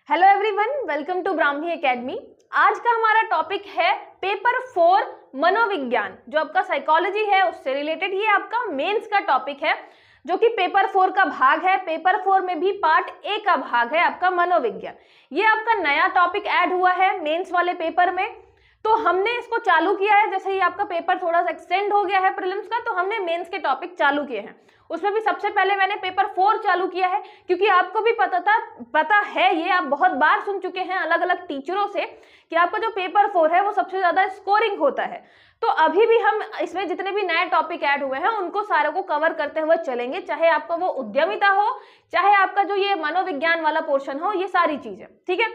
Hello everyone, welcome to Brahmi academy. आज का हमारा टॉपिक है पेपर 4 मनोविज्ञान, जो आपका साइकोलॉजी है उससे रिलेटेड। ये आपका मेंस का टॉपिक है जो कि पेपर 4 का भाग है। पेपर 4 में भी पार्ट ए का भाग है आपका मनोविज्ञान। ये आपका नया टॉपिक ऐड हुआ है मेंस वाले पेपर में, तो हमने इसको चालू किया है। जैसे ही आपका पेपर थोड़ा सा एक्सटेंड हो गया है प्रीलिम्स का, तो हमने मेंस के टॉपिक चालू किए हैं। उसमें भी सबसे पहले मैंने पेपर 4 चालू किया है, क्योंकि आपको भी पता है, ये आप बहुत बार सुन चुके हैं अलग अलग टीचरों से कि आपका जो पेपर 4 है वो सबसे ज्यादा स्कोरिंग होता है। तो अभी भी हम इसमें जितने भी नए टॉपिक ऐड हुए हैं उनको सारों को कवर करते हुए चलेंगे, चाहे आपका वो उद्यमिता हो, चाहे आपका जो ये मनोविज्ञान वाला पोर्शन हो, ये सारी चीजें। ठीक है,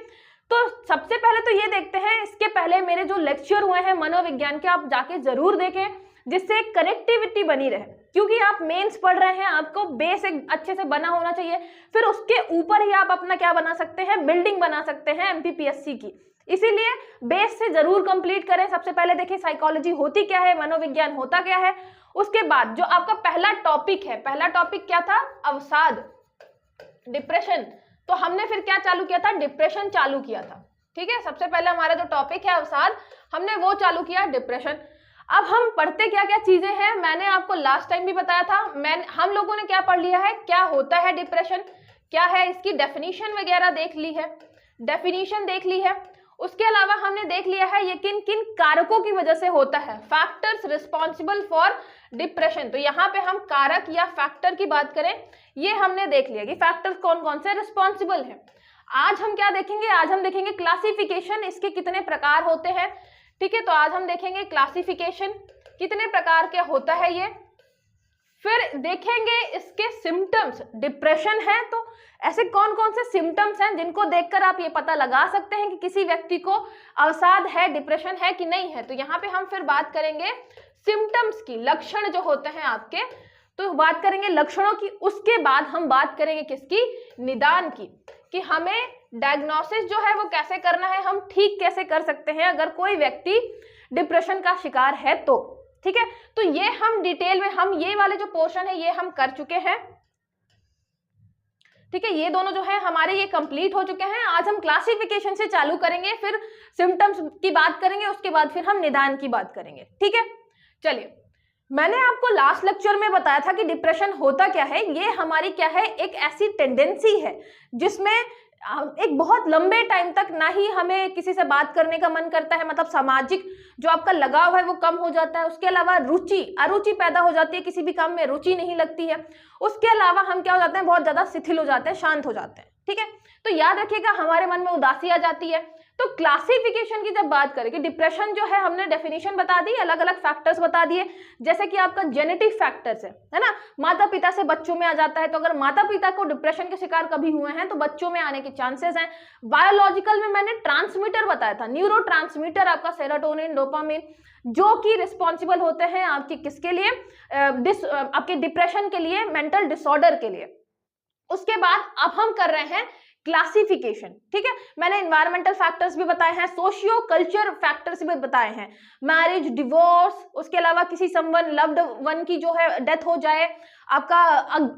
तो सबसे पहले तो ये देखते हैं। इसके पहले मेरे जो लेक्चर हुए हैं मनोविज्ञान के, आप जाके जरूर देखें, जिससे कनेक्टिविटी बनी रहे, क्योंकि आप मेंस पढ़ रहे हैं, आपको बेस एक अच्छे से बना होना चाहिए। फिर उसके ऊपर ही आप अपना क्या बना सकते हैं, बिल्डिंग बना सकते हैं एमपीपीएससी की। इसीलिए बेस से जरूर कंप्लीट करें। सबसे पहले देखिए साइकोलॉजी होती क्या है, मनोविज्ञान होता क्या है। उसके बाद जो आपका पहला टॉपिक है, पहला टॉपिक क्या था, अवसाद, डिप्रेशन। तो हमने फिर क्या चालू किया था, डिप्रेशन चालू किया था। ठीक है, सबसे पहले हमारा जो टॉपिक है अवसाद, हमने वो चालू किया, डिप्रेशन। अब हम पढ़ते क्या क्या चीजें हैं, मैंने आपको लास्ट टाइम भी बताया था। हम लोगों ने क्या पढ़ लिया है, क्या होता है डिप्रेशन, क्या है इसकी डेफिनेशन वगैरह देख ली है, डेफिनेशन देख ली है। उसके अलावा हमने देख लिया है ये किन किन कारकों की वजह से होता है, फैक्टर्स रिस्पॉन्सिबल फॉर डिप्रेशन। तो यहाँ पे हम कारक या फैक्टर की बात करें, ये हमने देख लिया कि फैक्टर्स कौन कौन से रिस्पॉन्सिबल हैं। आज हम क्या देखेंगे, आज हम देखेंगे क्लासिफिकेशन, इसके कितने प्रकार होते हैं। ठीक है, तो आज हम देखेंगे क्लासिफिकेशन कितने प्रकार के होता है ये। फिर देखेंगे इसके सिम्टम्स, डिप्रेशन है तो ऐसे कौन कौन से सिम्टम्स हैं जिनको देखकर आप ये पता लगा सकते हैं कि किसी व्यक्ति को अवसाद है, डिप्रेशन है कि नहीं है। तो यहाँ पे हम फिर बात करेंगे सिम्टम्स की, लक्षण जो होते हैं आपके, तो बात करेंगे लक्षणों की। उसके बाद हम बात करेंगे किसकी, निदान की, कि हमें डायग्नोसिस जो है वो कैसे करना है, हम ठीक कैसे कर सकते हैं अगर कोई व्यक्ति डिप्रेशन का शिकार है तो। ठीक है, तो ये हम डिटेल में, हम ये वाले जो पोर्शन है ये हम कर चुके हैं। ठीक है, ये दोनों जो है हमारे ये कंप्लीट हो चुके हैं। आज हम क्लासिफिकेशन से चालू करेंगे, फिर सिम्टम्स की बात करेंगे, उसके बाद फिर हम निदान की बात करेंगे। ठीक है, चलिए, मैंने आपको लास्ट लेक्चर में बताया था कि डिप्रेशन होता क्या है। ये हमारी क्या है, एक ऐसी टेंडेंसी है जिसमें एक बहुत लंबे टाइम तक ना ही हमें किसी से बात करने का मन करता है, मतलब सामाजिक जो आपका लगाव है वो कम हो जाता है। उसके अलावा अरुचि पैदा हो जाती है, किसी भी काम में रुचि नहीं लगती है। उसके अलावा हम क्या हो जाते हैं, बहुत ज्यादा शिथिल हो जाते हैं, शांत हो जाते हैं। ठीक है, तो याद रखिएगा हमारे मन में उदासी आ जाती है। तो क्लासिफिकेशन की जब बात करें कि डिप्रेशन जो है, हमने डेफिनेशन बता दी, अलग अलग फैक्टर्स बता दिए, जैसे कि आपका जेनेटिक फैक्टर्स है ना, माता पिता से बच्चों में आ जाता है। तो अगर माता पिता को डिप्रेशन के शिकार कभी हुए हैं तो बच्चों में आने के चांसेस हैं। बायोलॉजिकल में मैंने ट्रांसमीटर बताया था, न्यूरो ट्रांसमीटर आपका सेरोटोनिन, डोपामिन, जो कि रिस्पॉन्सिबल होते हैं आपकी किसके लिए, आपके डिप्रेशन के लिए, मेंटल डिसऑर्डर के लिए। उसके बाद अब हम कर रहे हैं क्लासिफिकेशन। ठीक है, मैंने एनवायरमेंटल फैक्टर्स भी बताए हैं, सोशियो कल्चर फैक्टर्स भी बताए हैं, मैरिज, डिवोर्स, उसके अलावा किसी समवन, लव्ड वन की जो है डेथ हो जाए, आपका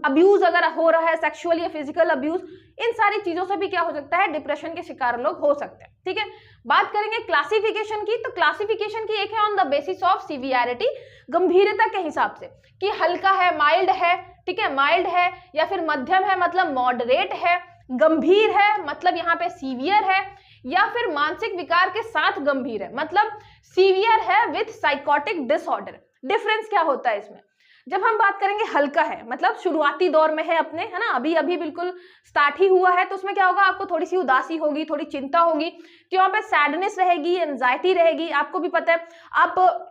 अब्यूज अगर हो रहा है, सेक्सुअल या फिजिकल अब्यूज, इन सारी चीजों से भी क्या हो सकता है, डिप्रेशन के शिकार लोग हो सकते हैं। ठीक है, बात करेंगे क्लासिफिकेशन की। तो क्लासिफिकेशन की एक है on the basis of severity, गंभीरता के हिसाब से, कि हल्का है, माइल्ड है, ठीक है, माइल्ड है, या फिर मध्यम है मतलब मॉडरेट है, गंभीर है मतलब यहाँ पे सीवियर है, या फिर मानसिक विकार के साथ गंभीर है मतलब सीवियर है विथ साइकोटिक डिसऑर्डर। डिफरेंस क्या होता है इसमें, जब हम बात करेंगे हल्का है मतलब शुरुआती दौर में है अपने, है ना, अभी अभी बिल्कुल स्टार्ट ही हुआ है, तो उसमें क्या होगा, आपको थोड़ी सी उदासी होगी, थोड़ी चिंता होगी, तो यहाँ पे सैडनेस रहेगी, एंजाइटी रहेगी। आपको भी पता है, आप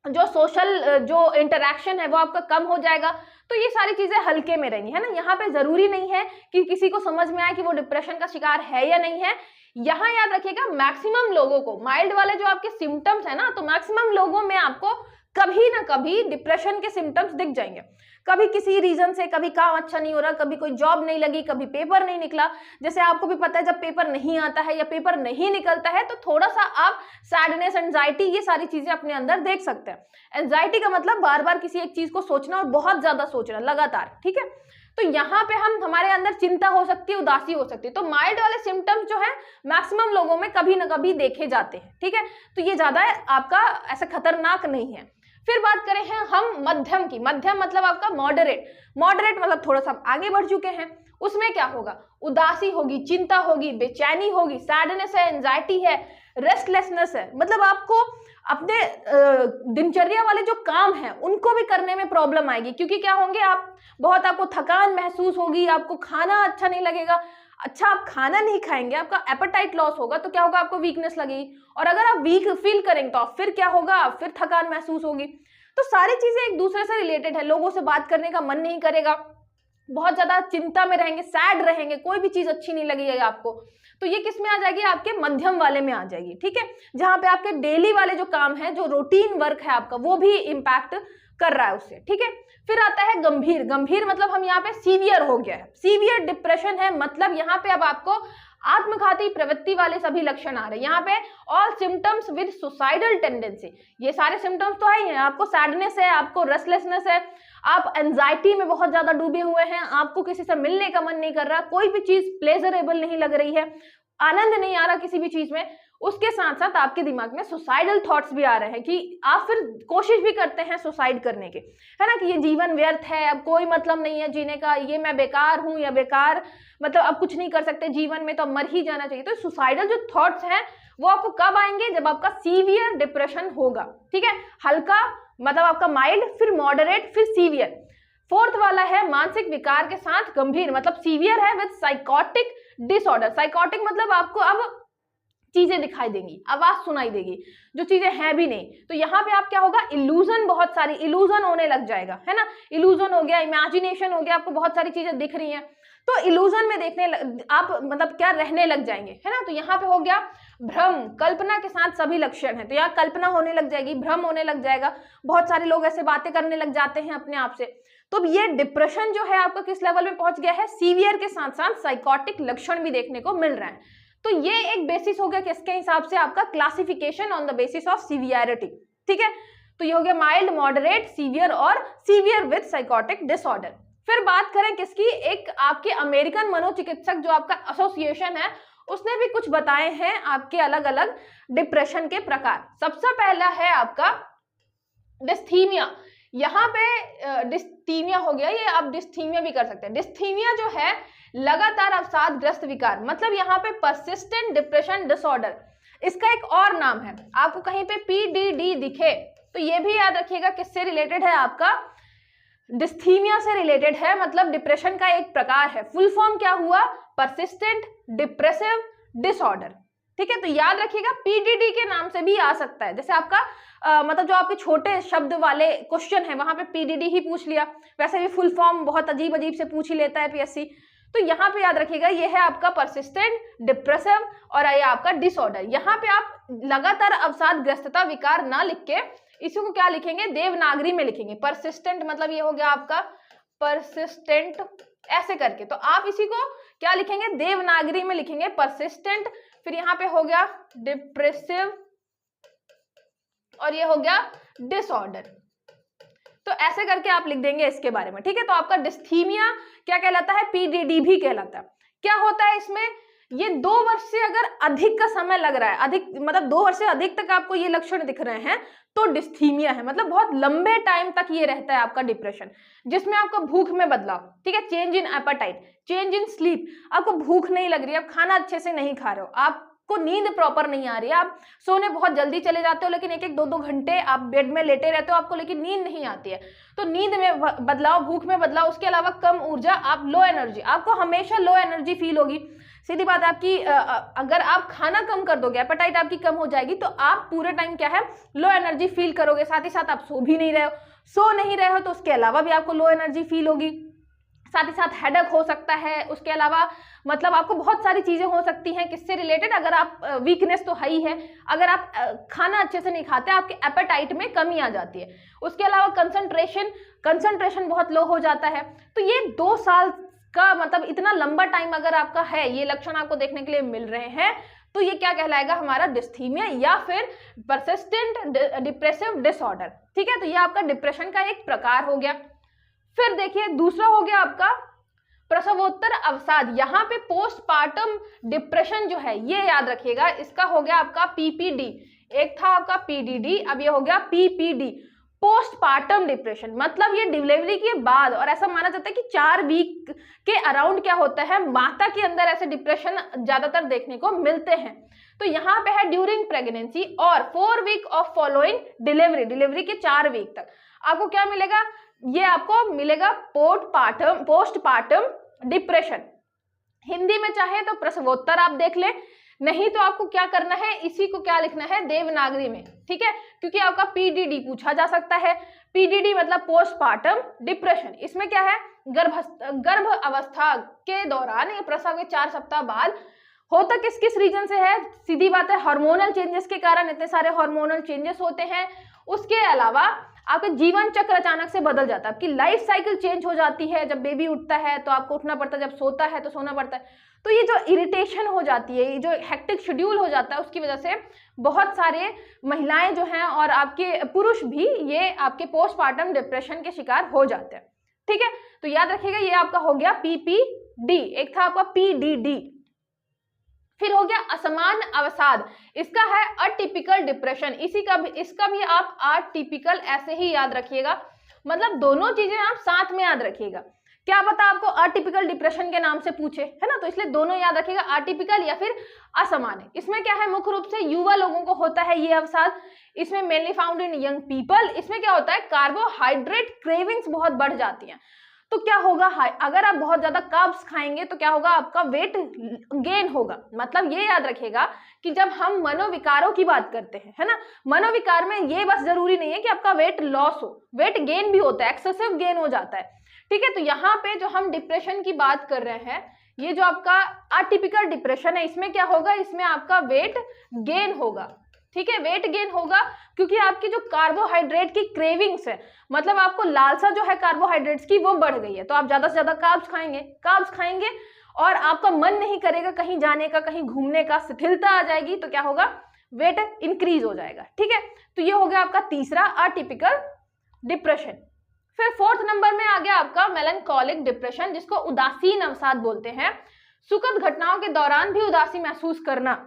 जो सोशल जो इंटरेक्शन है वो आपका कम हो जाएगा। तो ये सारी चीजें हल्के में रहेंगी, है ना। यहाँ पे जरूरी नहीं है कि किसी को समझ में आए कि वो डिप्रेशन का शिकार है या नहीं है। यहाँ याद रखिएगा मैक्सिमम लोगों को, माइल्ड वाले जो आपके सिम्टम्स है ना, तो मैक्सिमम लोगों में आपको कभी ना कभी डिप्रेशन के सिम्टम्स दिख जाएंगे। कभी किसी रीजन से, कभी काम अच्छा नहीं हो रहा, कभी कोई जॉब नहीं लगी, कभी पेपर नहीं निकला। जैसे आपको भी पता है जब पेपर नहीं आता है या पेपर नहीं निकलता है तो थोड़ा सा आप सैडनेस, एंजाइटी, ये सारी चीजें अपने अंदर देख सकते हैं। एंजाइटी का मतलब बार बार किसी एक चीज को सोचना और बहुत ज्यादा सोचना लगातार। ठीक है, तो यहाँ पे हमारे अंदर चिंता हो सकती है, उदासी हो सकती है। तो माइल्ड वाले सिम्टम्स जो है मैक्सिमम लोगों में कभी ना कभी देखे जाते हैं, ठीक है। तो ये ज्यादा आपका ऐसा खतरनाक नहीं है। फिर बात करें हैं हम मध्यम की। मध्यम मतलब आपका मॉडरेट। मॉडरेट मतलब थोड़ा सा आगे बढ़ चुके हैं। उसमें क्या होगा, उदासी होगी, चिंता होगी, बेचैनी होगी, सैडनेस है, एंजाइटी है, रेस्टलेसनेस है। मतलब आपको अपने दिनचर्या वाले जो काम है उनको भी करने में प्रॉब्लम आएगी, क्योंकि क्या होंगे आप, बहुत आपको थकान महसूस होगी, आपको खाना अच्छा नहीं लगेगा। अच्छा, आप खाना नहीं खाएंगे, आपका एपेटाइट लॉस होगा, तो क्या होगा, आपको वीकनेस लगेगी, और अगर आप वीक फील करेंगे तो फिर क्या होगा, फिर थकान महसूस होगी। तो सारी चीजें एक दूसरे से रिलेटेड है। लोगों से बात करने का मन नहीं करेगा, बहुत ज्यादा चिंता में रहेंगे, सैड रहेंगे, कोई भी चीज अच्छी नहीं लगेगी आपको। तो ये किस में आ जाएगी, आपके मध्यम वाले में आ जाएगी, ठीक है। जहां पे आपके डेली वाले जो काम है, जो रूटीन वर्क है आपका, वो भी इंपैक्ट कर रहा है उससे, ठीक है। फिर आता है गंभीर। गंभीर मतलब हम यहाँ पे सीवियर हो गया है, सीवियर डिप्रेशन है। मतलब यहाँ पे अब आपको आत्मघाती प्रवृत्ति वाले सभी लक्षण आ रहे हैं। यहाँ पे all symptoms with suicidal tendency, ये सारे सिम्टम्स तो है ही हैं। आपको सैडनेस है, आपको रेस्टलेसनेस है, आप एंजाइटी में बहुत ज्यादा डूबे हुए हैं, आपको किसी से मिलने का मन नहीं कर रहा, कोई भी चीज प्लेजरेबल नहीं लग रही है, आनंद नहीं आ रहा किसी भी चीज में। उसके साथ साथ आपके दिमाग में सुसाइडल थॉट्स भी आ रहे हैं कि आप फिर कोशिश भी करते हैं सुसाइड करने के, है ना, कि ये जीवन व्यर्थ है, अब कोई मतलब नहीं है जीने का, ये मैं बेकार हूं, या बेकार मतलब अब कुछ नहीं कर सकते जीवन में, तो अब मर ही जाना चाहिए। तो सुसाइडल जो थॉट्स हैं वो आपको कब आएंगे, जब आपका सीवियर डिप्रेशन होगा, ठीक है। हल्का मतलब आपका माइल्ड, फिर मॉडरेट, फिर सीवियर। फोर्थ वाला है मानसिक विकार के साथ गंभीर, मतलब सीवियर है विद साइकोटिक डिसऑर्डर। साइकोटिक मतलब आपको अब चीजें दिखाई देंगी, आवाज सुनाई देगी, जो चीजें हैं भी नहीं। तो यहाँ पे आप क्या होगा, इल्यूजन, बहुत सारी इल्यूजन होने लग जाएगा, है ना। इल्यूजन हो गया, इमेजिनेशन हो गया, आपको बहुत सारी चीजें दिख रही हैं, तो इल्यूजन में देखने आप मतलब क्या रहने लग जाएंगे, है ना। तो यहाँ पे हो गया भ्रम, कल्पना के साथ सभी लक्षण है। तो यहाँ कल्पना होने लग जाएगी, भ्रम होने लग जाएगा, बहुत सारे लोग ऐसे बातें करने लग जाते हैं अपने आप से। तो ये डिप्रेशन जो है आपका किस लेवल में पहुंच गया है, सीवियर के साथ साथ साइकोटिक लक्षण भी देखने को मिल रहे हैं। तो ये एक बेसिस हो गया किसके हिसाब से, आपका classification on the basis of severity, ठीक है। तो ये हो गया माइल्ड, मॉडरेट, सीवियर और सीवियर विद साइकोटिक डिसऑर्डर। फिर बात करें किसकी, एक आपके अमेरिकन मनोचिकित्सक जो आपका एसोसिएशन है, उसने भी कुछ बताए हैं आपके अलग अलग डिप्रेशन के प्रकार। सबसे पहला है आपका डिस्थीमिया। यहाँ पे डिस्थीमिया हो गया, ये आप डिस्थीमिया भी कर सकते हैं। डिस्थीमिया जो है लगातार अवसादग्रस्त विकार, मतलब यहाँ पे परसिस्टेंट डिप्रेशन डिसऑर्डर, इसका एक और नाम है। आपको कहीं पे PDD दिखे तो ये भी याद रखिएगा किससे रिलेटेड है, आपका डिस्थीमिया से रिलेटेड है, मतलब डिप्रेशन का एक प्रकार है। फुल फॉर्म क्या हुआ, परसिस्टेंट डिप्रेसिव डिसऑर्डर, ठीक है। तो याद रखिएगा PDD के नाम से भी आ सकता है। जैसे आपका मतलब जो आपके छोटे शब्द वाले क्वेश्चन है वहां पे PDD ही पूछ लिया, वैसे भी फुल फॉर्म बहुत अजीब अजीब से पूछ ही लेता है PSC। तो यहाँ पे याद रखिएगा ये है आपका परसिस्टेंट डिप्रेसिव और ये आपका डिसऑर्डर। यहाँ पे आप लगातार अवसादग्रस्तता विकार ना लिख के इसी को क्या लिखेंगे, देवनागरी में लिखेंगे। परसिस्टेंट मतलब ये हो गया आपका परसिस्टेंट ऐसे करके, तो आप इसी को क्या लिखेंगे, देवनागरी में लिखेंगे परसिस्टेंट। फिर यहाँ पे हो गया डिप्रेसिव और ये हो गया डिसऑर्डर। तो ऐसे करके आप लिख देंगे इसके बारे में, ठीक है। तो आपका डिस्थीमिया क्या कहलाता है, PDD भी कहलाता है। क्या होता है इसमें, ये 2 वर्ष से अगर अधिक का समय लग रहा है, अधिक मतलब 2 वर्ष से अधिक तक आपको ये लक्षण दिख रहे हैं तो डिस्थीमिया है। मतलब बहुत लंबे टाइम तक ये रहता है आपका डिप्रेशन, जिसमें आपका भूख में बदलाव, ठीक है, change in appetite, change in sleep, आपको भूख नहीं लग रही है, आप खाना अच्छे से नहीं खा रहे हो, आपको नींद प्रॉपर नहीं आ रही है, आप सोने बहुत जल्दी चले जाते हो लेकिन 1-1, 2-2 घंटे आप बेड में लेटे रहते हो, आपको लेकिन नींद नहीं आती है। तो नींद में बदलाव, भूख में बदलाव, उसके अलावा कम ऊर्जा, आप लो एनर्जी, आपको हमेशा लो एनर्जी फील होगी। सीधी बात है आपकी, अगर आप खाना कम कर दोगे, एपेटाइट आपकी कम हो जाएगी, तो आप पूरे टाइम क्या है, लो एनर्जी फील करोगे। साथ ही साथ आप सो भी नहीं रहे हो, सो नहीं रहे हो तो उसके अलावा भी आपको लो एनर्जी फील होगी। साथ ही साथ हेडेक हो सकता है, उसके अलावा मतलब आपको बहुत सारी चीजें हो सकती हैं किससे रिलेटेड, अगर आप वीकनेस तो है ही है, अगर आप खाना अच्छे से नहीं खाते आपके एपेटाइट में कमी आ जाती है। उसके अलावा कंसंट्रेशन बहुत लो हो जाता है। तो ये 2 साल का मतलब इतना लंबा टाइम अगर आपका है, ये लक्षण आपको देखने के लिए मिल रहे हैं, तो ये क्या कहलाएगा, हमारा डिस्थीमिया या फिर परसिस्टेंट डिप्रेसिव डिसऑर्डर, ठीक है। तो ये आपका डिप्रेशन का एक प्रकार हो गया। फिर देखिए दूसरा हो गया आपका प्रसवोत्तर अवसाद, यहाँ पे पोस्टपार्टम डिप्रेशन जो है ये याद रखिएगा, इसका हो गया आपका पीपीडी। एक था आपका पीडीडी, अब ये हो गया पीपीडी, पोस्टपार्टम डिप्रेशन। मतलब ये डिलीवरी के बाद, और ऐसा माना जाता है कि 4 वीक के अराउंड क्या होता है, माता के अंदर ऐसे डिप्रेशन ज्यादातर देखने को मिलते हैं। तो यहाँ पे है ड्यूरिंग प्रेगनेंसी और 4 week of following delivery, delivery के 4 वीक तक आपको क्या मिलेगा, ये आपको मिलेगा पोस्टपार्टम डिप्रेशन। हिंदी में चाहे तो प्रसवोत्तर आप देख ले, नहीं तो आपको क्या करना है, इसी को क्या लिखना है देवनागरी में, ठीक है, क्योंकि आपका पीडीडी पूछा जा सकता है। पीडीडी मतलब पोस्टपार्टम डिप्रेशन। इसमें क्या है, गर्भ अवस्था के दौरान, ये प्रसव के 4 सप्ताह बाद होता किस किस रीजन से है, सीधी बात है हार्मोनल चेंजेस के कारण इतने सारे हार्मोनल चेंजेस होते हैं। उसके अलावा आपका जीवन चक्र अचानक से बदल जाता है, आपकी लाइफ साइकिल चेंज हो जाती है। जब बेबी उठता है तो आपको उठना पड़ता है, जब सोता है तो सोना पड़ता है। तो ये जो इरिटेशन हो जाती है, ये जो हेक्टिक शेड्यूल हो जाता है, उसकी वजह से बहुत सारे महिलाएं जो हैं और आपके पुरुष भी ये आपके पोस्टपार्टम डिप्रेशन के शिकार हो जाते हैं, ठीक है। तो याद रखिएगा ये आपका हो गया पीपीडी, एक था आपका पीडीडी। फिर हो गया असमान अवसाद, इसका है अटिपिकल डिप्रेशन। इसका भी आप अटिपिकल ऐसे ही याद रखिएगा, मतलब दोनों चीजें आप साथ में याद रखिएगा। क्या पता आपको अटिपिकल डिप्रेशन के नाम से पूछे, है ना, तो इसलिए दोनों याद रखिएगा, अटिपिकल या फिर असामान्य। इसमें क्या है, मुख्य रूप से युवा लोगों को होता है ये अवसाद। इसमें mainly found in young people. इसमें क्या होता है, कार्बोहाइड्रेट क्रेविंग्स बहुत बढ़ जाती हैं। तो क्या होगा, अगर आप बहुत ज्यादा कार्ब्स खाएंगे तो क्या होगा, आपका वेट गेन होगा। मतलब ये याद रखिएगा कि जब हम मनोविकारों की बात करते हैं, है ना, मनोविकार में ये बस जरूरी नहीं है कि आपका वेट लॉस हो, वेट गेन भी होता है, एक्सेसिव गेन हो जाता है, ठीक है। तो यहाँ पे जो हम डिप्रेशन की बात कर रहे हैं, ये जो आपका अटिपिकल डिप्रेशन है, इसमें क्या होगा, इसमें आपका वेट गेन होगा, ठीक है, वेट गेन होगा, क्योंकि आपकी जो कार्बोहाइड्रेट की क्रेविंग्स है, मतलब आपको लालसा जो है कार्बोहाइड्रेट्स की वो बढ़ गई है, तो आप ज्यादा से ज्यादा कार्ब्स खाएंगे और आपका मन नहीं करेगा कहीं जाने का, कहीं घूमने का, शिथिलता आ जाएगी, तो क्या होगा, वेट इंक्रीज हो जाएगा, ठीक है। तो ये हो गया आपका तीसरा अटिपिकल डिप्रेशन। फिर 4th नंबर में आ गया आपका मेलनकॉलिक डिप्रेशन, जिसको उदासीन अवसाद बोलते हैं। सुखद घटनाओं के दौरान भी उदासी महसूस करना,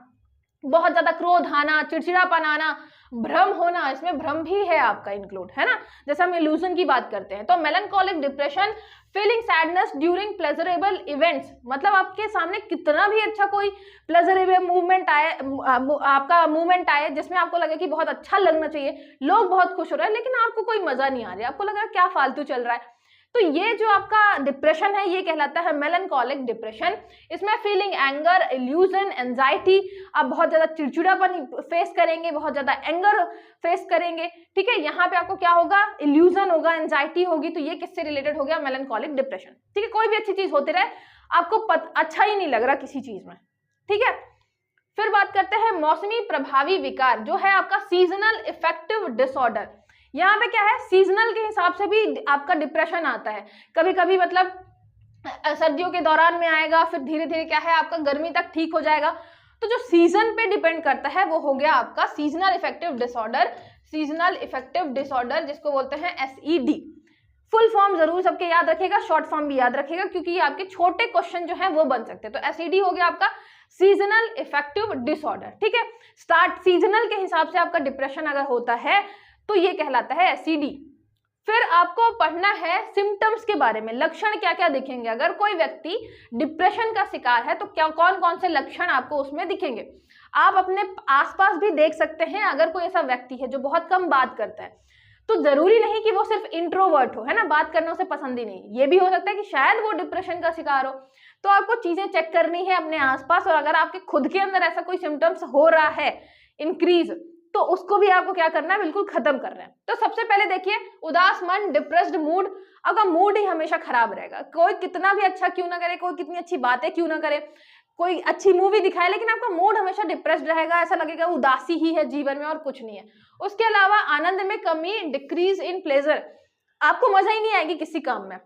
बहुत ज्यादा क्रोध आना, चिड़चिड़ापन आना, भ्रम होना, इसमें भ्रम भी है आपका इंक्लूड, है ना, जैसे हम इल्यूजन की बात करते हैं। तो melancholic depression, feeling sadness during pleasurable events, मतलब आपके सामने कितना भी अच्छा कोई प्लेजरेबल मूवमेंट आए, आपका मूवमेंट आए जिसमें आपको लगे कि बहुत अच्छा लगना चाहिए, लोग बहुत खुश हो रहे हैं, लेकिन आपको कोई मजा नहीं आ रहा है, आपको लग रहा है क्या फालतू चल रहा है, तो ये जो आपका डिप्रेशन है ये कहलाता है मेलनकॉलिक डिप्रेशन। इसमें फीलिंग एंगर, इल्यूजन, एंजाइटी, आप बहुत ज्यादा चिड़चिड़ापन फेस करेंगे, बहुत ज्यादा एंगर फेस करेंगे, ठीक है। यहाँ पे आपको क्या होगा, इल्यूजन होगा, एंजाइटी होगी, तो ये किससे रिलेटेड हो गया, मेलनकॉलिक डिप्रेशन, ठीक है। कोई भी अच्छी चीज होते रहे, आपको अच्छा ही नहीं लग रहा किसी चीज में, ठीक है। फिर बात करते हैं मौसमी प्रभावी विकार, जो है आपका सीजनल इफेक्टिव डिसऑर्डर। यहाँ पे क्या है, सीजनल के हिसाब से भी आपका डिप्रेशन आता है, कभी कभी मतलब सर्दियों के दौरान में आएगा, फिर धीरे धीरे क्या है आपका गर्मी तक ठीक हो जाएगा। तो जो सीजन पे डिपेंड करता है वो हो गया आपका seasonal effective disorder. Seasonal effective disorder जिसको बोलते हैं SED। फुल फॉर्म जरूर सबके याद रखेगा, शॉर्ट फॉर्म भी याद रखेगा, क्योंकि ये आपके छोटे क्वेश्चन जो है वो बन सकते हैं। तो SED हो गया आपका सीजनल इफेक्टिव डिसऑर्डर, ठीक है। स्टार्ट सीजनल के हिसाब से आपका डिप्रेशन अगर होता है तो ये कहलाता है SED। फिर आपको पढ़ना है सिम्टम्स के बारे में, लक्षण क्या क्या दिखेंगे अगर कोई व्यक्ति डिप्रेशन का शिकार है, तो क्या कौन कौन से लक्षण आपको उसमें दिखेंगे। आप अपने आसपास भी देख सकते हैं, अगर कोई ऐसा व्यक्ति है जो बहुत कम बात करता है, तो जरूरी नहीं कि वो सिर्फ इंट्रोवर्ट हो, है ना, बात करना उसे पसंद ही नहीं, ये भी हो सकता है कि शायद वो डिप्रेशन का शिकार हो। तो आपको चीजें चेक करनी है अपने आसपास, और अगर आपके खुद के अंदर ऐसा कोई सिम्टम्स हो रहा है इंक्रीज, तो उसको भी आपको क्या करना है, बिल्कुल खत्म करना है। तो सबसे पहले देखिए, उदास मन, डिप्रेस्ड मूड, आपका मूड ही हमेशा खराब रहेगा, कोई कितना भी अच्छा क्यों ना करे, कोई कितनी अच्छी बातें क्यों ना करे, कोई अच्छी मूवी दिखाए, लेकिन आपका मूड हमेशा डिप्रेस्ड रहेगा, ऐसा लगेगा उदासी ही है जीवन में और कुछ नहीं है। उसके अलावा आनंद में कमी, डिक्रीज इन प्लेजर, आपको मजा ही नहीं आएगी किसी काम में,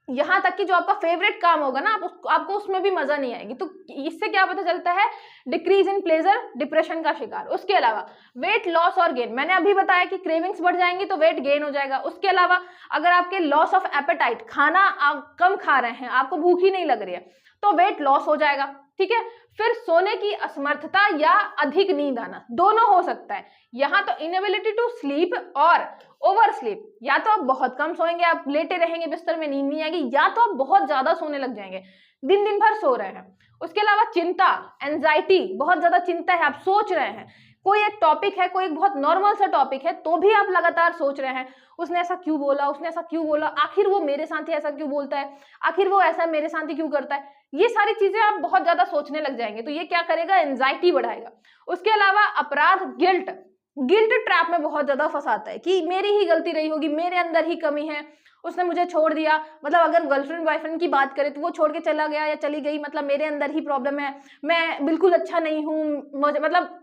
यहाँ तक कि जो आपका फेवरेट काम होगा ना, आपको उसमें भी मजा नहीं आएगी। तो इससे क्या पता चलता है? डिक्रीज इन प्लेजर, डिप्रेशन का शिकार। उसके अलावा वेट लॉस और गेन, मैंने अभी बताया कि क्रेविंग्स बढ़ जाएंगी तो वेट गेन हो जाएगा। उसके अलावा अगर आपके लॉस ऑफ एपेटाइट, खाना आप कम खा रहे हैं, आपको भूख ही नहीं लग रही है, तो वेट लॉस हो जाएगा, ठीक है। फिर सोने की असमर्थता या अधिक नींद आना, दोनों हो सकता है। यहाँ तो इनएबिलिटी टू स्लीप और ओवर स्लीप, या तो आप बहुत कम सोएंगे, आप लेटे रहेंगे बिस्तर में, नींद नहीं आएगी, या तो आप बहुत ज्यादा सोने लग जाएंगे, दिन दिन भर सो रहे हैं। उसके अलावा चिंता, एंजाइटी, बहुत ज्यादा चिंता है, आप सोच रहे हैं, कोई एक टॉपिक है, कोई एक बहुत नॉर्मल सा टॉपिक है, तो भी आप लगातार सोच रहे हैं, उसने ऐसा क्यों बोला, उसने ऐसा क्यों बोला, आखिर वो मेरे साथ ही ऐसा क्यों बोलता है, आखिर वो ऐसा मेरे साथ ही क्यों करता है, ये सारी चीजें आप बहुत ज्यादा सोचने लग जाएंगे, तो ये क्या करेगा? एंजाइटी बढ़ाएगा। उसके अलावा अपराध, गिल्ट, गिल्ट ट्रैप में बहुत ज्यादा फंसाता है कि मेरी ही गलती रही होगी, मेरे अंदर ही कमी है, उसने मुझे छोड़ दिया, मतलब अगर गर्लफ्रेंड बॉयफ्रेंड की बात करें तो वो छोड़ के चला गया या चली गई, मतलब मेरे अंदर ही प्रॉब्लम है, मैं बिल्कुल अच्छा नहीं हूँ, मुझे मतलब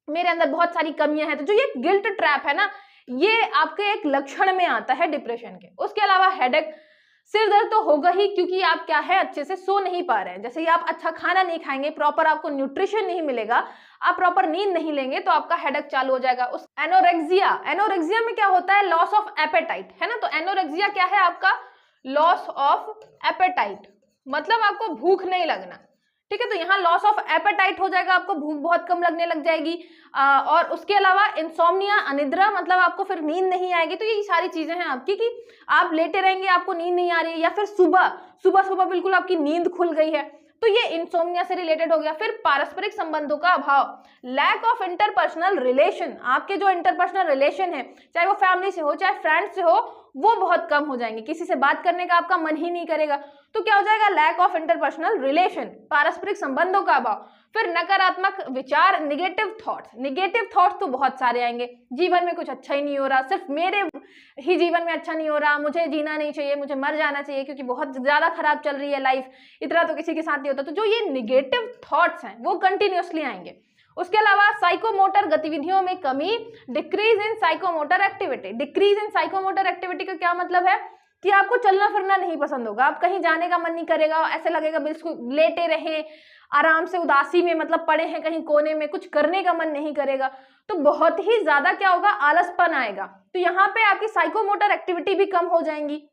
मेरे अंदर बहुत सारी कमियां हैं। तो जो ये गिल्ट ट्रैप है ना, ये आपके एक लक्षण में आता है डिप्रेशन के। उसके अलावा हेडेक, सिर दर्द तो होगा ही, क्योंकि आप क्या है, अच्छे से सो नहीं पा रहे हैं। जैसे ही आप अच्छा खाना नहीं खाएंगे, प्रॉपर आपको न्यूट्रिशन नहीं मिलेगा, आप प्रॉपर नींद नहीं लेंगे, तो आपका हेडेक चालू हो जाएगा। उस एनोरेक्सिया, एनोरेक्सिया में क्या होता है? लॉस ऑफ एपेटाइट, है ना। तो एनोरेक्सिया क्या है आपका? लॉस ऑफ एपेटाइट, मतलब आपको भूख नहीं लगना, ठीक है। तो यहाँ लॉस ऑफ एपेटाइट हो जाएगा, आपको भूख बहुत कम लगने लग जाएगी। और उसके अलावा इंसोम्निया, अनिद्रा, मतलब आपको फिर नींद नहीं आएगी। तो ये सारी चीजें हैं आपकी कि आप लेटे रहेंगे, आपको नींद नहीं आ रही है, या फिर सुबह सुबह बिल्कुल आपकी नींद खुल गई है, तो ये इंसोम्निया से रिलेटेड हो गया। फिर पारस्परिक संबंधों का अभाव, लैक ऑफ इंटरपर्सनल रिलेशन, आपके जो इंटरपर्सनल रिलेशन है, चाहे वो फैमिली से हो चाहे फ्रेंड से हो, वो बहुत कम हो जाएंगे, किसी से बात करने का आपका मन ही नहीं करेगा। तो क्या हो जाएगा? लैक ऑफ इंटरपर्सनल रिलेशन, पारस्परिक संबंधों का अभाव। फिर नकारात्मक विचार, निगेटिव थॉट्स तो बहुत सारे आएंगे, जीवन में कुछ अच्छा ही नहीं हो रहा, सिर्फ मेरे ही जीवन में अच्छा नहीं हो रहा, मुझे जीना नहीं चाहिए, मुझे मर जाना चाहिए क्योंकि बहुत ज्यादा खराब चल रही है लाइफ, इतना तो किसी के साथ नहीं होता। तो जो ये निगेटिव थॉट्स हैं वो कंटिन्यूअसली आएंगे। उसके अलावा साइकोमोटर गतिविधियों में कमी, decrease in psychomotor activity. Decrease in psychomotor activity का क्या मतलब है? कि आपको चलना फिरना नहीं पसंद होगा, आप कहीं जाने का मन नहीं करेगा, ऐसे लगेगा बिल्कुल लेटे रहे आराम से, उदासी में, मतलब पड़े हैं कहीं कोने में, कुछ करने का मन नहीं करेगा। तो बहुत ही ज्यादा क्या होगा? आलसपन आएगा। तो यहाँ पे आपकी साइकोमोटर एक्टिविटी भी कम हो जाएंगी।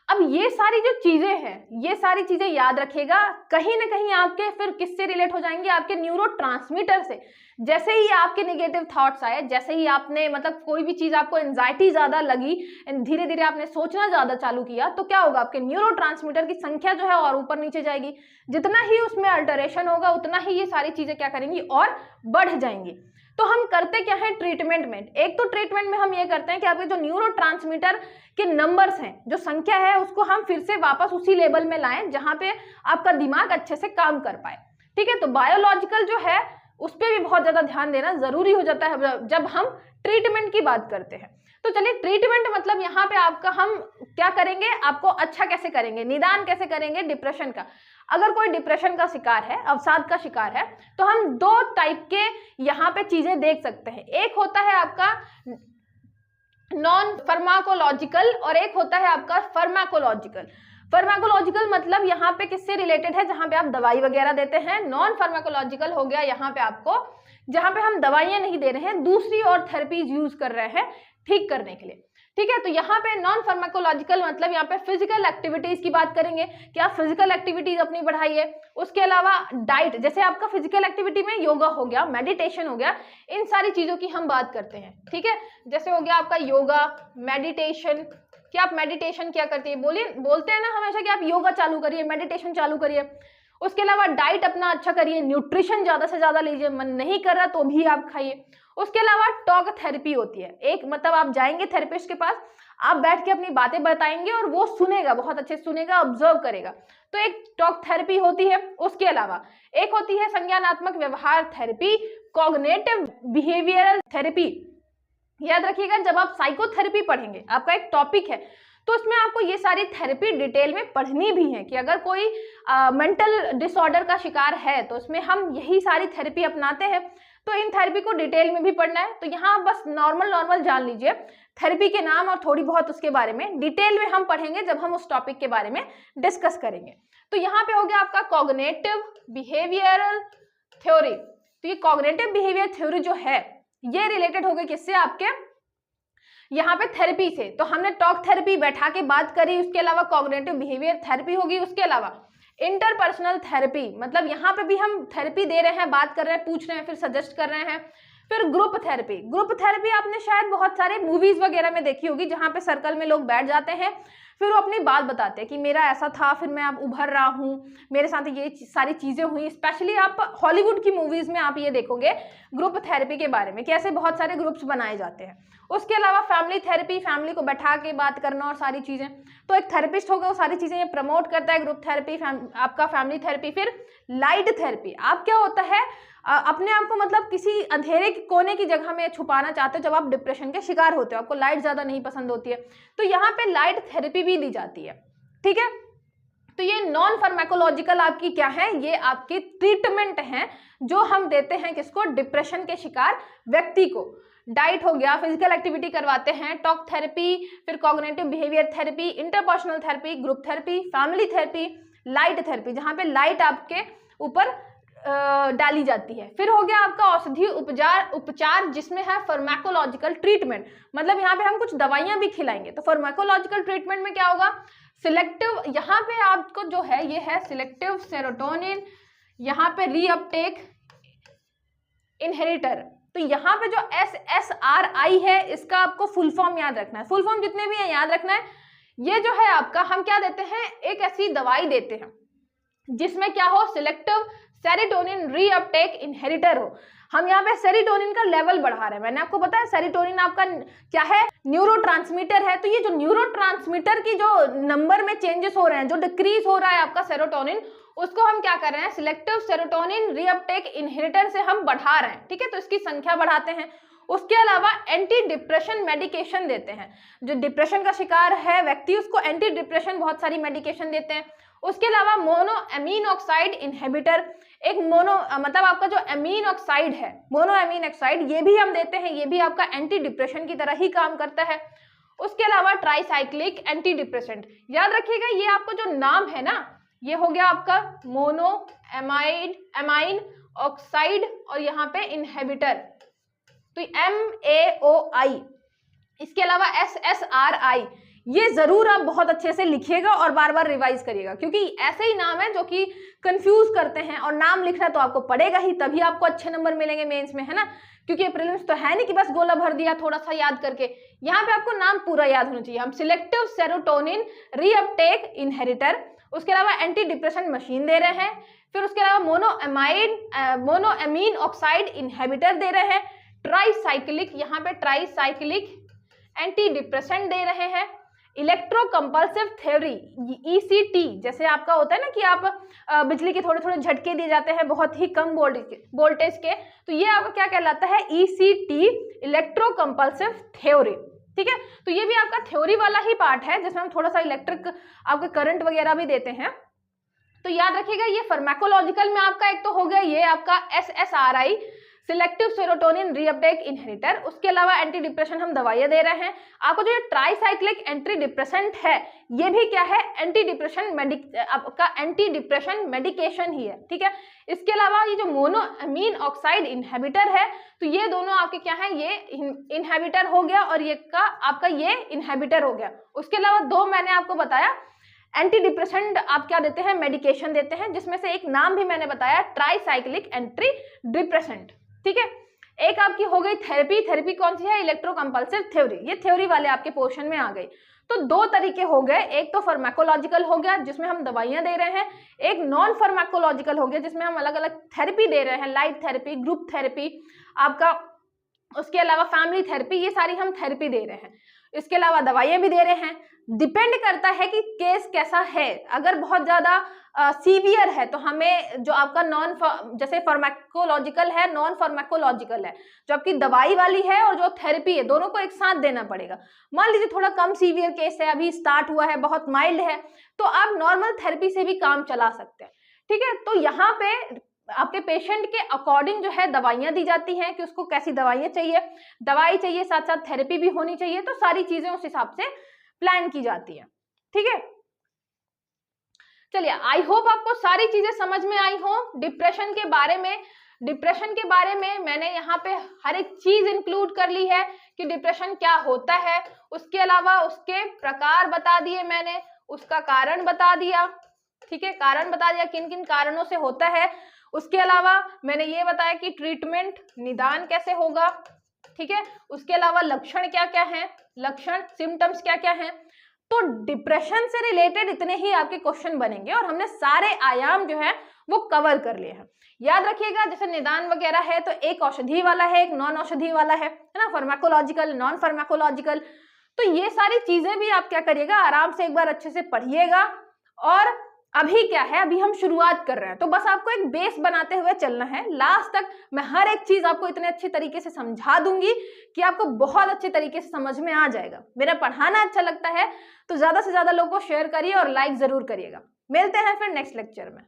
अब ये सारी जो चीजें हैं, ये सारी चीजें याद रखिएगा, कहीं ना कहीं आपके फिर किससे रिलेट हो जाएंगे? आपके न्यूरोट्रांसमीटर से। जैसे ही आपके नेगेटिव थॉट्स आए, जैसे ही आपने मतलब कोई भी चीज आपको एंजाइटी ज्यादा लगी, धीरे धीरे आपने सोचना ज्यादा चालू किया, तो क्या होगा? आपके न्यूरोट्रांसमीटर की संख्या जो है और ऊपर नीचे जाएगी। जितना ही उसमें अल्टरेशन होगा, उतना ही ये सारी चीजें क्या करेंगी? और बढ़ जाएंगी। तो हम करते क्या है ट्रीटमेंट में? एक तो ट्रीटमेंट में हम ये करते हैं कि आपके जो न्यूरोट्रांसमीटर के नंबर्स हैं, जो संख्या है, उसको हम फिर से वापस उसी लेवल में लाएं जहां पे आपका दिमाग अच्छे से काम कर पाए, ठीक है। तो बायोलॉजिकल जो है उस पर भी बहुत ज्यादा ध्यान देना जरूरी हो जाता है जब हम ट्रीटमेंट की बात करते हैं। तो चलिए, ट्रीटमेंट मतलब यहाँ पे आपका हम क्या करेंगे, आपको अच्छा कैसे करेंगे, निदान कैसे करेंगे डिप्रेशन का। अगर कोई डिप्रेशन का शिकार है, अवसाद का शिकार है, तो हम दो टाइप के यहाँ पे चीजें देख सकते हैं। एक होता है आपका नॉन फार्माकोलॉजिकल और एक होता है आपका फार्माकोलॉजिकल। फार्माकोलॉजिकल मतलब यहाँ पे किससे रिलेटेड है? जहां पे आप दवाई वगैरह देते हैं। नॉन फार्माकोलॉजिकल हो गया यहाँ पे आपको, जहां पे हम दवाइयां नहीं दे रहे हैं, दूसरी और थेरेपीज यूज कर रहे हैं ठीक करने के लिए, ठीक है। तो यहाँ पे नॉन फार्माकोलॉजिकल मतलब यहाँ पे फिजिकल एक्टिविटीज की बात करेंगे कि आप फिजिकल एक्टिविटीज अपनी बढ़ाइए। उसके अलावा डाइट, जैसे आपका फिजिकल एक्टिविटी में योगा हो गया, मेडिटेशन हो गया, इन सारी चीजों की हम बात करते हैं, ठीक है। जैसे हो गया आपका योगा, मेडिटेशन, कि आप मेडिटेशन क्या करती है, बोलते हैं ना हमेशा कि आप योगा चालू करिए, मेडिटेशन चालू करिए। उसके अलावा डाइट अपना अच्छा करिए, न्यूट्रिशन ज्यादा से ज्यादा लीजिए, मन नहीं कर रहा तो भी आप खाइए। उसके अलावा टॉक थेरेपी होती है, एक मतलब आप जाएंगे थेरेपिस्ट के पास, आप बैठ के अपनी बातें बताएंगे और वो सुनेगा, बहुत अच्छे से सुनेगा, ऑब्जर्व करेगा, तो एक टॉक थेरेपी होती है। उसके अलावा एक होती है संज्ञानात्मक व्यवहार थेरेपी, कॉग्निटिव बिहेवियरल थेरेपी। याद रखिएगा, जब आप साइकोथेरेपी पढ़ेंगे, आपका एक टॉपिक है, तो उसमें आपको ये सारी थेरेपी डिटेल में पढ़नी भी है कि अगर कोई मेंटल डिसऑर्डर का शिकार है तो उसमें हम यही सारी थेरेपी अपनाते हैं। तो इन थेरेपी को डिटेल में भी पढ़ना है, तो यहाँ बस नॉर्मल जान लीजिए थेरेपी के नाम और थोड़ी बहुत उसके बारे में। डिटेल में हम पढ़ेंगे जब हम उस टॉपिक के बारे में डिस्कस करेंगे। तो यहाँ पे हो गया आपका कॉग्निटिव बिहेवियरल थ्योरी। तो ये कॉग्निटिव बिहेवियर थ्योरी जो है ये रिलेटेड हो गई किससे, आपके यहाँ पे थेरेपी से। तो हमने टॉक थेरेपी बैठा के बात करी, उसके अलावा कॉग्निटिव बिहेवियर थेरेपी होगी, उसके अलावा इंटरपर्सनल थेरेपी, मतलब यहाँ पे भी हम थेरेपी दे रहे हैं, बात कर रहे हैं, पूछ रहे हैं, फिर सजेस्ट कर रहे हैं। फिर ग्रुप थेरेपी। ग्रुप थेरेपी आपने शायद बहुत सारे मूवीज वगैरह में देखी होगी, जहाँ पे सर्कल में लोग बैठ जाते हैं, फिर वो अपनी बात बताते हैं कि मेरा ऐसा था, फिर मैं अब उभर रहा हूँ, मेरे साथ ये सारी चीजें हुई। स्पेशली आप हॉलीवुड की मूवीज में आप ये देखोगे ग्रुप थेरेपी के बारे में, कैसे बहुत सारे ग्रुप्स बनाए जाते हैं। उसके अलावा फैमिली थेरेपी, फैमिली को बैठा के बात करना और सारी चीजें। तो एक थेरेपिस्ट होगा, वो सारी चीजें ये प्रमोट करता है, ग्रुप थेरेपी, आपका फैमिली थेरेपी। फिर लाइट थेरेपी। आप क्या होता है अपने आप को मतलब किसी अंधेरे के कोने की जगह में छुपाना चाहते हो जब आप डिप्रेशन के शिकार होते हो, आपको लाइट ज्यादा नहीं पसंद होती है, तो यहाँ पे लाइट थेरेपी भी दी जाती है। ठीक है, तो ये नॉन फार्माकोलॉजिकल आपकी क्या है, ये आपकी ट्रीटमेंट है जो हम देते हैं किसको, डिप्रेशन के शिकार व्यक्ति को। डाइट हो गया, फिजिकल एक्टिविटी करवाते हैं, टॉक थेरेपी, फिर cognitive behaviour therapy, interpersonal therapy, group therapy, family therapy, light therapy, जहाँ पे लाइट आपके ऊपर डाली जाती है। फिर हो गया आपका औषधि उपचार जिसमें है फार्माकोलॉजिकल ट्रीटमेंट, मतलब यहाँ पे हम कुछ दवाइयां भी खिलाएंगे। तो फार्माकोलॉजिकल ट्रीटमेंट में क्या होगा, सिलेक्टिव, यहाँ पे आपको जो है ये है सिलेक्टिव सेरोटोनिन, यहाँ पे रीअपटेक इनहेरिटर। तो यहाँ पे जो SSRI है इसका आपको फुल फॉर्म याद रखना है, फुल फॉर्म जितने भी है याद रखना है। ये जो है आपका हम क्या देते हैं, एक ऐसी दवाई देते हैं जिसमें क्या हो, सिलेक्टिव सेरोटोनिन रीअपटेक इनहेरिटर हो। हम यहाँ पे सेरोटोनिन का लेवल बढ़ा रहे हैं। मैंने आपको बताया सेरोटोनिन आपका क्या है, न्यूरोट्रांसमीटर है। तो ये जो न्यूरोट्रांसमीटर की जो नंबर में चेंजेस हो रहे हैं, जो डिक्रीज हो रहा है आपका सेरोटोनिन, उसको हम क्या कर रहे हैं, सिलेक्टिव सेरोटोनिन रीअपटेक इनहेरिटर से हम बढ़ा रहे हैं। ठीक है, तो इसकी संख्या बढ़ाते हैं। उसके अलावा एंटी डिप्रेशन मेडिकेशन देते हैं, जो डिप्रेशन का शिकार है व्यक्ति उसको एंटी डिप्रेशन बहुत सारी मेडिकेशन देते हैं। उसके अलावा मोनो अमीन ऑक्साइड इनहिबिटर, एक मतलब आपका जो अमीन ऑक्साइड है, मोनो अमीन ऑक्साइड, ये भी हम देते हैं, ये भी आपका एंटी डिप्रेशन की तरह ही काम करता है। उसके अलावा ट्राइसाइक्लिक एंटी डिप्रेसेंट, याद रखिएगा ये आपको जो नाम है ना, ये हो गया आपका मोनो अमाइन ऑक्साइड और यहाँ पे इनहिबिटर, तो MAOI। इसके अलावा SSRI, ये जरूर आप बहुत अच्छे से लिखिएगा और बार बार रिवाइज करिएगा, क्योंकि ऐसे ही नाम है जो कि कंफ्यूज करते हैं, और नाम लिखना तो आपको पड़ेगा ही, तभी आपको अच्छे नंबर मिलेंगे मेंस में, है ना। क्योंकि प्रीलिम्स तो है नहीं कि बस गोला भर दिया थोड़ा सा याद करके, यहाँ पे आपको नाम पूरा याद होना चाहिए। हम सिलेक्टिव सेरोटोनिन रीअपटेक इनहेरिटर, उसके अलावा एंटी डिप्रेशन मशीन दे रहे हैं, फिर उसके अलावा मोनो अमीन ऑक्साइड इनहिबिटर दे रहे हैं, ट्राइसाइक्लिक, यहाँ पे ट्राइसाइक्लिक एंटी डिप्रेसेंट दे रहे हैं, इलेक्ट्रोकंपल्सिव थ्योरी ECT, जैसे आपका होता है ना कि आप बिजली के थोड़े थोड़े झटके दिए जाते हैं बहुत ही कम वोल्टेज के, तो ये आपका क्या कहलाता है, ECT, इलेक्ट्रोकंपल्सिव थ्योरी। ठीक है, तो ये भी आपका थ्योरी वाला ही पार्ट है जिसमें हम थोड़ा सा इलेक्ट्रिक आपका करंट वगैरह भी देते हैं। तो याद रखिएगा ये फार्माकोलॉजिकल में आपका एक तो हो गया ये आपका SSRI, selective serotonin reuptake inheritor. उसके अलावा एंटी डिप्रेशन हम दवाइयां दे रहे हैं। आपको जो ट्राइसाइक्लिक एंटी डिप्रेसेंट है, ये भी क्या है, एंटी डिप्रेशन आपका एंटी डिप्रेशन मेडिकेशन ही है। ठीक है, इसके अलावा ये जो मोनो अमीन ऑक्साइड इनहिबिटर है, तो ये दोनों आपके क्या है, ये इनहिबिटर हो गया और ये का आपका ये इनहिबिटर हो गया। उसके अलावा दो मैंने आपको बताया एंटी डिप्रेसेंट आप क्या देते हैं, मेडिकेशन देते हैं, जिसमें से एक नाम भी मैंने बताया, ट्राइसाइक्लिक एंटी डिप्रेसेंट। ठीक है, एक आपकी हो गई थेरेपी। थेरेपी कौन सी है, इलेक्ट्रोकंपल्सिव थ्योरी, ये थ्योरी वाले आपके पोर्शन में आ गई। तो दो तरीके हो गए, एक तो फार्माकोलॉजिकल हो गया जिसमें हम दवाइयां दे रहे हैं, एक नॉन फार्माकोलॉजिकल हो गया जिसमें हम अलग अलग थेरेपी दे रहे हैं, लाइट थेरेपी, ग्रुप थेरेपी आपका, उसके अलावा फैमिली थेरेपी, ये सारी हम थेरेपी दे रहे हैं। इसके अलावा दवाइयां भी दे रहे हैं। डिपेंड करता है कि केस कैसा है, अगर बहुत ज्यादा सीवियर है तो हमें जो आपका जैसे फार्माकोलॉजिकल है, नॉन फार्माकोलॉजिकल है, जो आपकी दवाई वाली है और जो थेरेपी है, दोनों को एक साथ देना पड़ेगा। मान लीजिए थोड़ा कम सीवियर केस है, अभी स्टार्ट हुआ है, बहुत माइल्ड है, तो आप नॉर्मल थेरेपी से भी काम चला सकते हैं। ठीक है, तो यहाँ पे आपके पेशेंट के अकॉर्डिंग जो है दवाइयां दी जाती हैं कि उसको कैसी दवाइयां चाहिए, दवाई चाहिए साथ साथ थेरेपी भी होनी चाहिए, तो सारी चीजें उस हिसाब से प्लान की जाती है। ठीक है, चलिए आई होप आपको सारी चीजें समझ में आई हो। डिप्रेशन के बारे में मैंने यहाँ पे हर एक चीज इंक्लूड कर ली है कि डिप्रेशन क्या होता है, उसके अलावा उसके प्रकार बता दिए मैंने, उसका कारण बता दिया। ठीक है, कारण बता दिया किन किन कारणों से होता है। उसके अलावा मैंने ये बताया कि ट्रीटमेंट निदान कैसे होगा। ठीक है, उसके अलावा लक्षण क्या क्या हैं, लक्षण सिम्टम्स क्या क्या हैं। तो डिप्रेशन से रिलेटेड इतने ही आपके क्वेश्चन बनेंगे और हमने सारे आयाम जो है वो कवर कर लिए हैं। याद रखिएगा, जैसे निदान वगैरह है तो एक औषधि वाला है, एक नॉन औषधि वाला है ना, फार्माकोलॉजिकल, नॉन फार्माकोलॉजिकल। तो ये सारी चीजें भी आप क्या करिएगा, आराम से एक बार अच्छे से पढ़िएगा। और अभी क्या है, अभी हम शुरुआत कर रहे हैं, तो बस आपको एक बेस बनाते हुए चलना है। लास्ट तक मैं हर एक चीज आपको इतने अच्छे तरीके से समझा दूंगी कि आपको बहुत अच्छे तरीके से समझ में आ जाएगा। मेरा पढ़ाना अच्छा लगता है तो ज्यादा से ज्यादा लोगों को शेयर करिए और लाइक जरूर करिएगा। मिलते हैं फिर नेक्स्ट लेक्चर में।